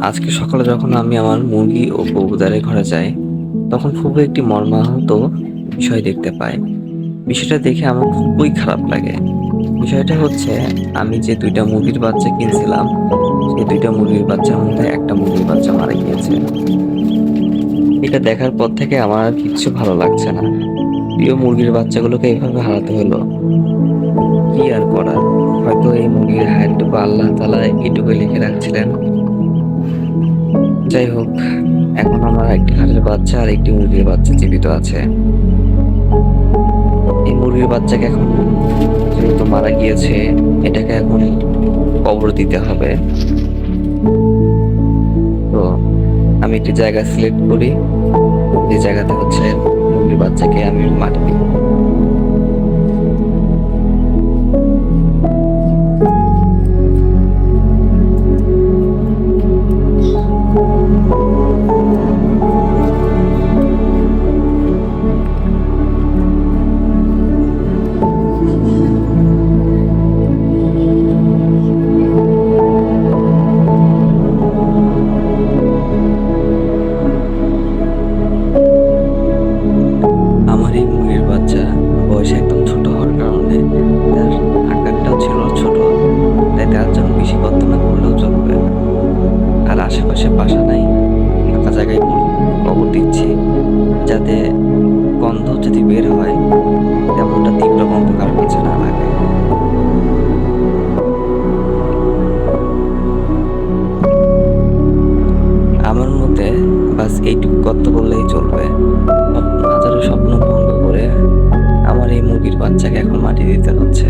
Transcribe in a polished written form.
আজকে সকালে যখন আমি আমার মুরগি ও কবুতরের ঘরে যাই, তখন খুবই একটি মর্মাহত বিষয় দেখতে পাই। বিষয়টা দেখে আমার খুবই খারাপ লাগে। বিষয়টা হচ্ছে, আমি যে ২টা মুরগির বাচ্চা কিনছিলাম, সেই ২টা মুরগির বাচ্চার মধ্যে একটা মুরগির বাচ্চা মারা গিয়েছে। এটা দেখার পর থেকে আমার আর কিচ্ছু ভালো লাগছে না। প্রিয় মুরগির বাচ্চাগুলোকে এভাবে হারাতে হলো। কি আর করার? হয়তো এই মুরগির হায়াতটুকু আল্লাহ তাআলা এটুকুই লিখে রাখছিলেন। যাই হোক, এখন আমার একটি হাঁসের বাচ্চা আর একটি মুরগির বাচ্চা জীবিত আছে। এই মুরগির বাচ্চাকে এখন, যেহেতু মারা গিয়েছে, এটাকে এখন কবর দিতে হবে। তো আমি একটি জায়গা সিলেক্ট করি, যে জায়গাতে হচ্ছে মুরগির বাচ্চাকে আমি মাটি দিব। আমার এই মুরগির বাচ্চা বয়সে একদম ছোট হওয়ার কারণে তার আকারটাও ছিল ছোট, তাই তার জন্য বেশি কষ্ট না করলেও চলবে। আর আশেপাশে বাসা নাই, ফাঁকা জায়গায় কবর দিচ্ছি, যাতে গন্ধ যদি বের হয়, তেমনটা তীব্র গন্ধ কারোর কাছে না লাগে। আমার মতে বাস এইটুকু করতে বললেই চলবে। হাজারো স্বপ্ন ভঙ্গ করে আমার এই মুরগির বাচ্চাকে এখন মাটি দিতে হচ্ছে।